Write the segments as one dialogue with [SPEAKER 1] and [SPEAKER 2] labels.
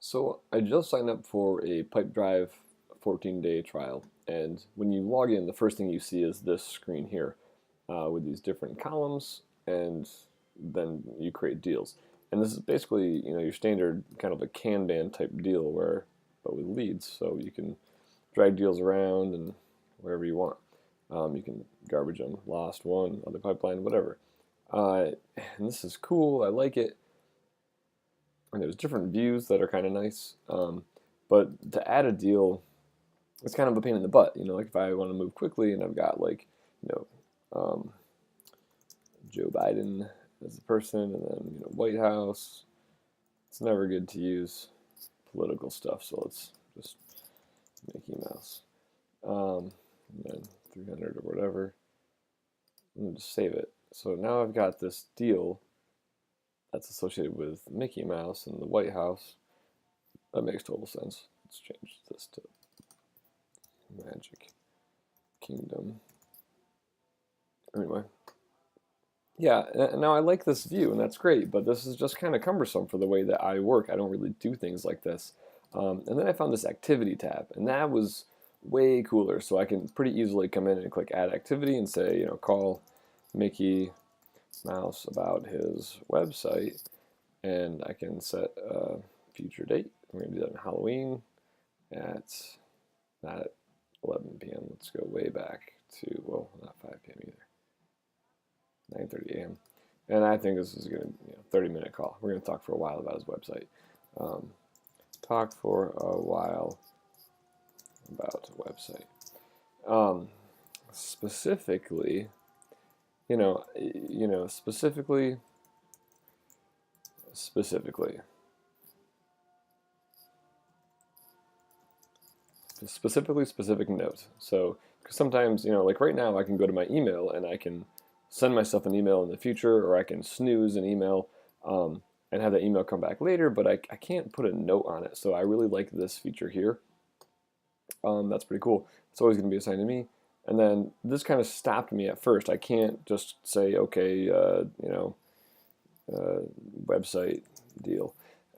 [SPEAKER 1] So I just signed up for a Pipedrive 14-day trial, and when you log in, the first thing you see is this screen here with these different columns, and then you create deals. And this is basically, your standard kind of a Kanban type deal but with leads, so you can drag deals around and wherever you want. You can garbage them, lost one, other pipeline, whatever. And this is cool. I like it. And there's different views that are kind of nice. But to add a deal, it's kind of a pain in the butt. Like if I want to move quickly and I've got you know, um, Joe Biden as the person, and then White House. It's never good to use political stuff, so let's just Mickey Mouse. And then 300 or whatever. And just save it. So now I've got this deal that's associated with Mickey Mouse and the White House. That makes total sense. Let's change this to Magic Kingdom. Anyway. Yeah, now I like this view, and that's great, but this is just kind of cumbersome for the way that I work. I don't really do things like this. And then I found this activity tab, and that was way cooler. So I can pretty easily come in and click add activity and say, call Mickey Mouse about his website, and I can set a future date. We're going to do that on Halloween not at 11 p.m. Let's go way back to, well, not 5 p.m. either. 9:30 a.m. And I think this is going to be a 30-minute call. We're going to talk for a while about his website. Talk for a while about a website. Specifically, specific note. So, because sometimes, like right now, I can go to my email and I can send myself an email in the future, or I can snooze an email and have that email come back later, but I can't put a note on it. So I really like this feature here. That's pretty cool. It's always going to be assigned to me. And then this kind of stopped me at first. I can't just say, okay, website deal.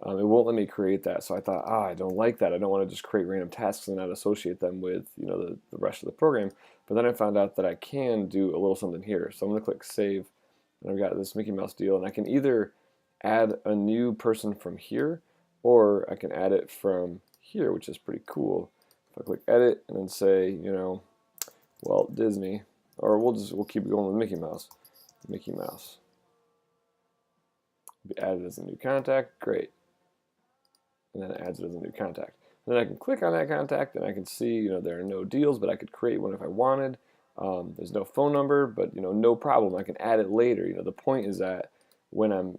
[SPEAKER 1] It won't let me create that. So I thought, I don't like that. I don't want to just create random tasks and not associate them with, the rest of the program. But then I found out that I can do a little something here. So I'm going to click save. And I've got this Mickey Mouse deal. And I can either add a new person from here, or I can add it from here, which is pretty cool. If I click edit and then say, Walt Disney, or we'll keep going with Mickey Mouse. Mickey Mouse. Be added as a new contact, great. And then it adds it as a new contact. And then I can click on that contact and I can see, there are no deals, but I could create one if I wanted. There's no phone number, but no problem. I can add it later. The point is that when I'm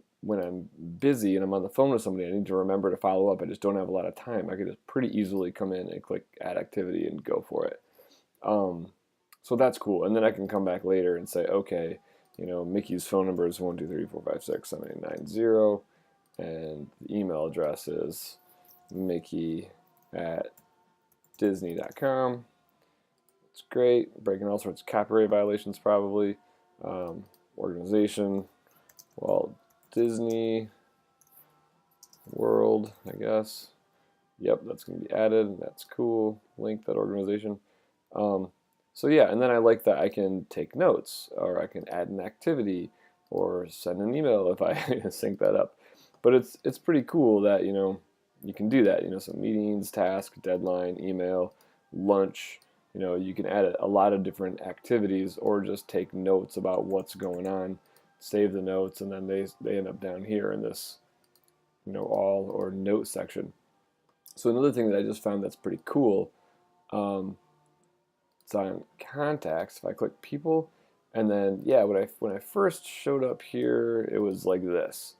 [SPEAKER 1] busy and I'm on the phone with somebody, I need to remember to follow up. I just don't have a lot of time. I could just pretty easily come in and click add activity and go for it. So that's cool. And then I can come back later and say, okay, Mickey's phone number is 12345678990, and the email address is mickey@disney.com. It's great. Breaking all sorts of copyright violations probably. Organization, Walt Disney World, I guess. Yep, that's going to be added. That's cool. Link that organization. So yeah, and then I like that I can take notes, or I can add an activity, or send an email if I sync that up. But it's pretty cool that you can do that. So meetings, task, deadline, email, lunch. You can add a lot of different activities, or just take notes about what's going on, save the notes, and then they end up down here in this all or note section. So another thing that I just found that's pretty cool. It's on contacts. If I click people, and then when I first showed up here, it was like this.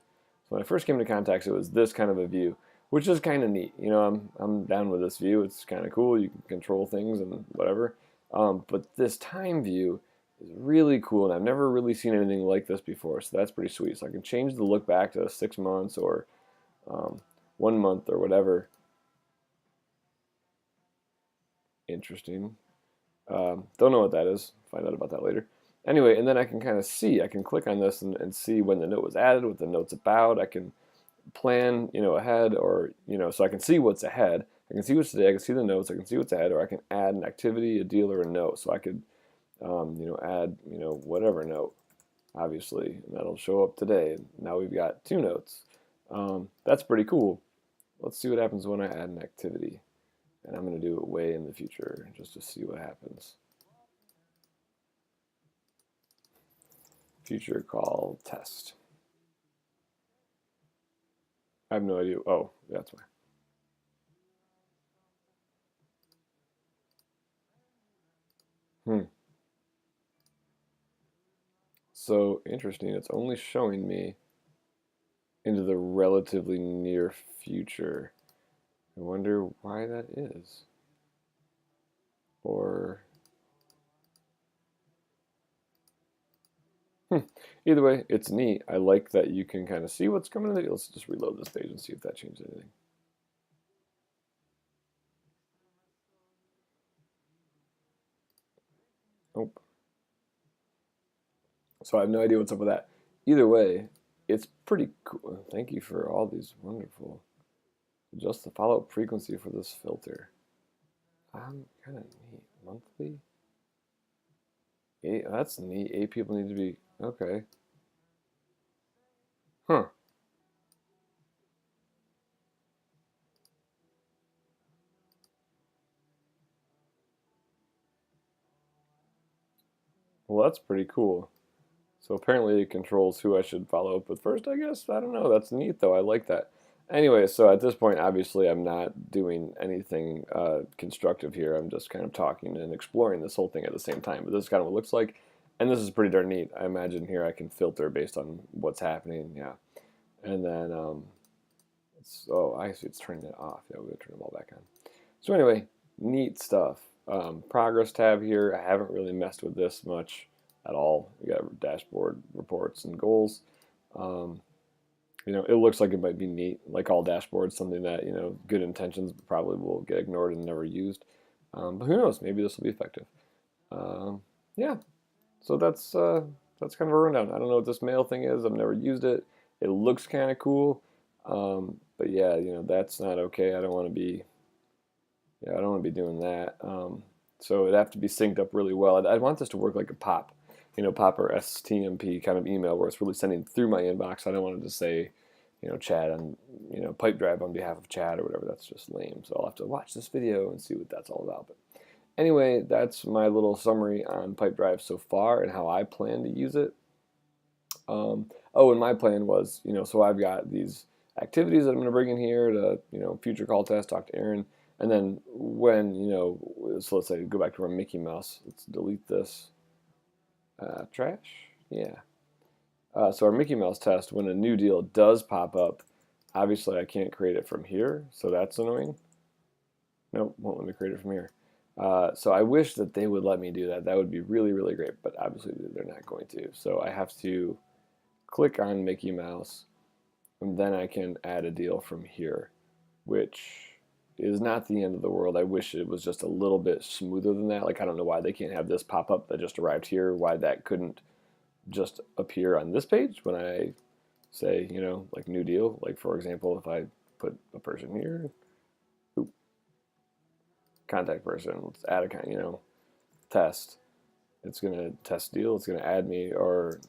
[SPEAKER 1] So when I first came to contacts, it was this kind of a view, which is kind of neat. I'm down with this view. It's kind of cool. You can control things and whatever. But this time view is really cool, and I've never really seen anything like this before. So that's pretty sweet. So I can change the look back to 6 months or 1 month or whatever. Interesting. Don't know what that is. Find out about that later. Anyway, and then I can kind of see. I can click on this and see when the note was added, what the note's about. I can plan, ahead, or, so I can see what's ahead. I can see what's today. I can see the notes. I can see what's ahead, or I can add an activity, a deal, or a note. So I could, add, whatever note, obviously, and that'll show up today. Now we've got 2 notes. That's pretty cool. Let's see what happens when I add an activity. And I'm going to do it way in the future just to see what happens. Future call test. I have no idea. Oh, that's why. So interesting. It's only showing me into the relatively near future. I wonder why that is. Or either way, it's neat. I like that you can kind of see what's coming in. Let's just reload this page and see if that changed anything. Nope. So I have no idea what's up with that. Either way, it's pretty cool. Thank you for all these wonderful. Adjust the follow-up frequency for this filter. Kind of neat. Monthly? That's neat. 8 people need to be... Okay. Huh. Well, that's pretty cool. So apparently it controls who I should follow up with first, I guess. I don't know. That's neat, though. I like that. Anyway, so at this point, obviously, I'm not doing anything constructive here. I'm just kind of talking and exploring this whole thing at the same time. But this is kind of what it looks like. And this is pretty darn neat. I imagine here I can filter based on what's happening. Yeah. And then, oh, I see it's turning it off. Yeah, we're going to turn them all back on. So anyway, neat stuff. Progress tab here. I haven't really messed with this much at all. We got dashboard reports and goals. It looks like it might be neat, like all dashboards, something that, good intentions probably will get ignored and never used. But who knows? Maybe this will be effective. Yeah. So that's kind of a rundown. I don't know what this mail thing is. I've never used it. It looks kind of cool. But yeah, that's not okay. I don't want to be doing that. So it'd have to be synced up really well. I'd want this to work like a POP, POP or STMP kind of email where it's really sending through my inbox. I don't want it to say, chat on, Pipedrive on behalf of chat or whatever. That's just lame. So I'll have to watch this video and see what that's all about. But anyway, that's my little summary on Pipedrive so far and how I plan to use it. And my plan was, so I've got these activities that I'm going to bring in here to, future call test, talk to Aaron. And then when, so let's say go back to our Mickey Mouse. Let's delete this. Trash? Yeah. So our Mickey Mouse test, when a new deal does pop up, obviously I can't create it from here, so that's annoying. Nope, won't let me create it from here. So I wish that they would let me do that. That would be really, really great, but obviously they're not going to. So I have to click on Mickey Mouse, and then I can add a deal from here, which is not the end of the world. I wish it was just a little bit smoother than that. Like, I don't know why they can't have this pop up that just arrived here, why that couldn't just appear on this page when I say, like new deal. Like, for example, if I put a person here, contact person, let's add a test. It's going to test deal. It's going to add me, or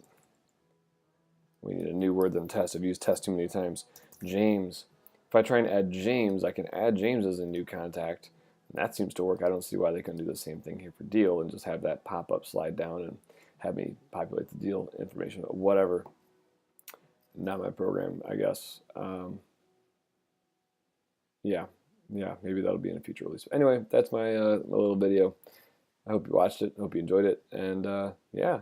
[SPEAKER 1] we need a new word than test. I've used test too many times. James. If I try and add James, I can add James as a new contact. And that seems to work. I don't see why they couldn't do the same thing here for deal and just have that pop up, slide down, and have me populate the deal information. Whatever. Not my program, I guess. Yeah, maybe that'll be in a future release. Anyway, that's my little video. I hope you watched it. Hope you enjoyed it. And yeah.